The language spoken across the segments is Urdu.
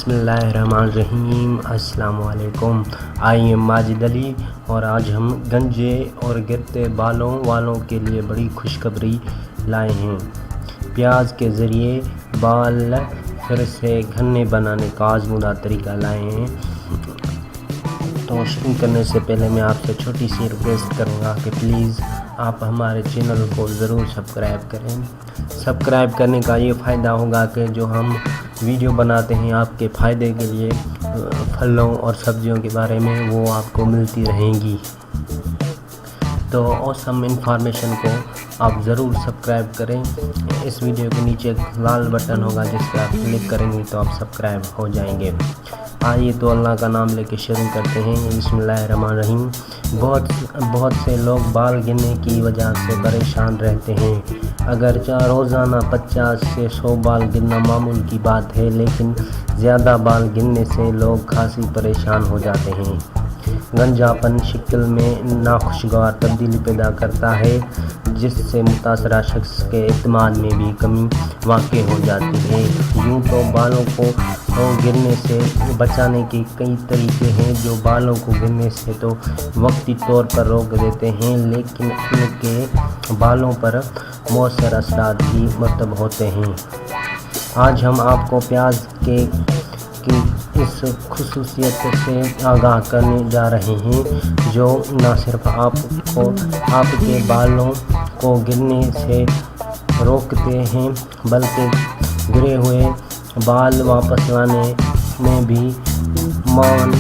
بسم اللہ الرحمن الرحیم۔ السلام علیکم۔ آئی ایم ماجد علی اور آج ہم گنجے اور گرتے بالوں والوں کے لیے بڑی خوشخبری لائے ہیں۔ پیاز کے ذریعے بال پھر سے گھنے بنانے کا آزمودہ طریقہ لائے ہیں۔ تو شروع کرنے سے پہلے میں آپ سے چھوٹی سی ریکویسٹ کروں گا کہ پلیز آپ ہمارے چینل کو ضرور سبسکرائب کریں۔ سبسکرائب کرنے کا یہ فائدہ ہوگا کہ جو ہم ویڈیو بناتے ہیں آپ کے فائدے کے لیے پھلوں اور سبزیوں کے بارے میں وہ آپ کو ملتی رہیں گی۔ تو اوسم انفارمیشن کو آپ ضرور سبسکرائب کریں۔ اس ویڈیو کے نیچے ایک لال بٹن ہوگا جس پہ آپ کلک کریں گے تو آپ سبسکرائب ہو جائیں گے۔ آئیے تو اللہ کا نام لے کے شروع کرتے ہیں۔ بسم اللہ الرحمن الرحیم۔ بہت سے لوگ بال گرنے کی وجہ سے پریشان رہتے ہیں۔ اگرچہ روزانہ 50 سے 100 بال گرنا معمول کی بات ہے، لیکن زیادہ بال گرنے سے لوگ خاصی پریشان ہو جاتے ہیں۔ گنجاپن شکل میں ناخوشگوار تبدیلی پیدا کرتا ہے، جس سے متاثرہ شخص کے اعتماد میں بھی کمی واقع ہو جاتی ہے۔ یوں تو بالوں کو گرنے سے بچانے کے کئی طریقے ہیں جو بالوں کو گرنے سے تو وقتی طور پر روک دیتے ہیں، لیکن ان کے بالوں پر مؤثر اثرات بھی مرتب ہوتے ہیں۔ آج ہم آپ کو پیاز کی اس خصوصیت سے آگاہ کرنے جا رہے ہیں جو نہ صرف آپ کے بالوں کو گرنے سے روکتے ہیں بلکہ گرے ہوئے بال واپس لانے میں بھی معاون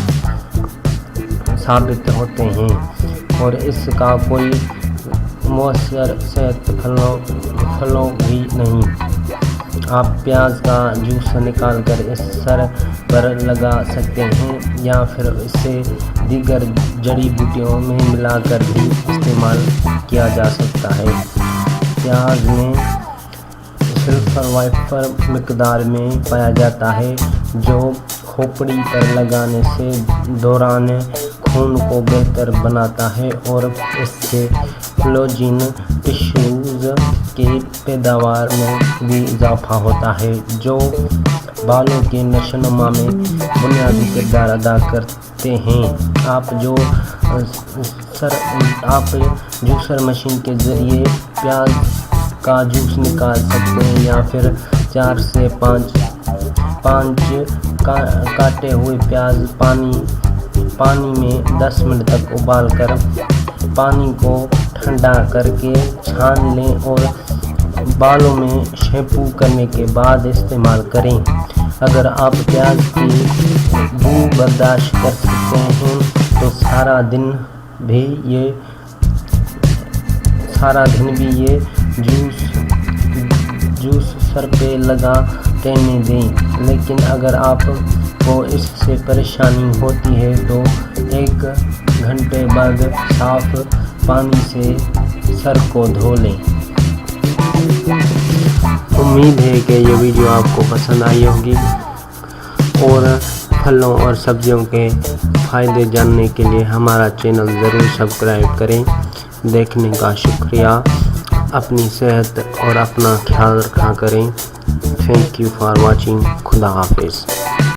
ثابت ہوتے ہیں، اور اس کا کوئی مؤثر صحت پھلوں بھی نہیں۔ آپ پیاز کا جوس نکال کر اس سر پر لگا سکتے ہیں یا پھر اسے دیگر جڑی بوٹیوں میں ملا کر بھی استعمال کیا جا سکتا ہے۔ پیاز میں سلفر وافر مقدار میں پایا جاتا ہے جو کھوپڑی پر لگانے سے دوران خون کو بہتر بناتا ہے اور اس سے کولاجن ٹشوز کی پیداوار میں بھی اضافہ ہوتا ہے جو بالوں کے نشو و نما میں بنیادی کردار ادا کرتے ہیں۔ آپ جوسر مشین کے ذریعے پیاز کا جوس نکال سکتے ہیں یا پھر 4 سے 5 کاٹے ہوئے پیاز پانی میں 10 منٹ تک ابال کر پانی کو ٹھنڈا کر کے چھان لیں اور بالوں میں شیمپو کرنے کے بعد استعمال کریں۔ اگر آپ پیاز کی بو برداشت کر سکتے ہیں تو سارا دن بھی یہ جوس سر پہ لگا رہنے دیں، لیکن اگر آپ کو اس سے پریشانی ہوتی ہے تو 1 گھنٹے بعد صاف پانی سے سر کو دھو لیں۔ امید ہے کہ یہ ویڈیو آپ کو پسند آئی ہوگی، اور پھلوں اور سبزیوں کے فائدے جاننے کے لیے ہمارا چینل ضرور سبسکرائب کریں۔ دیکھنے کا شکریہ۔ اپنی صحت اور اپنا خیال رکھا کریں۔ Thank you for watching. خدا حافظ۔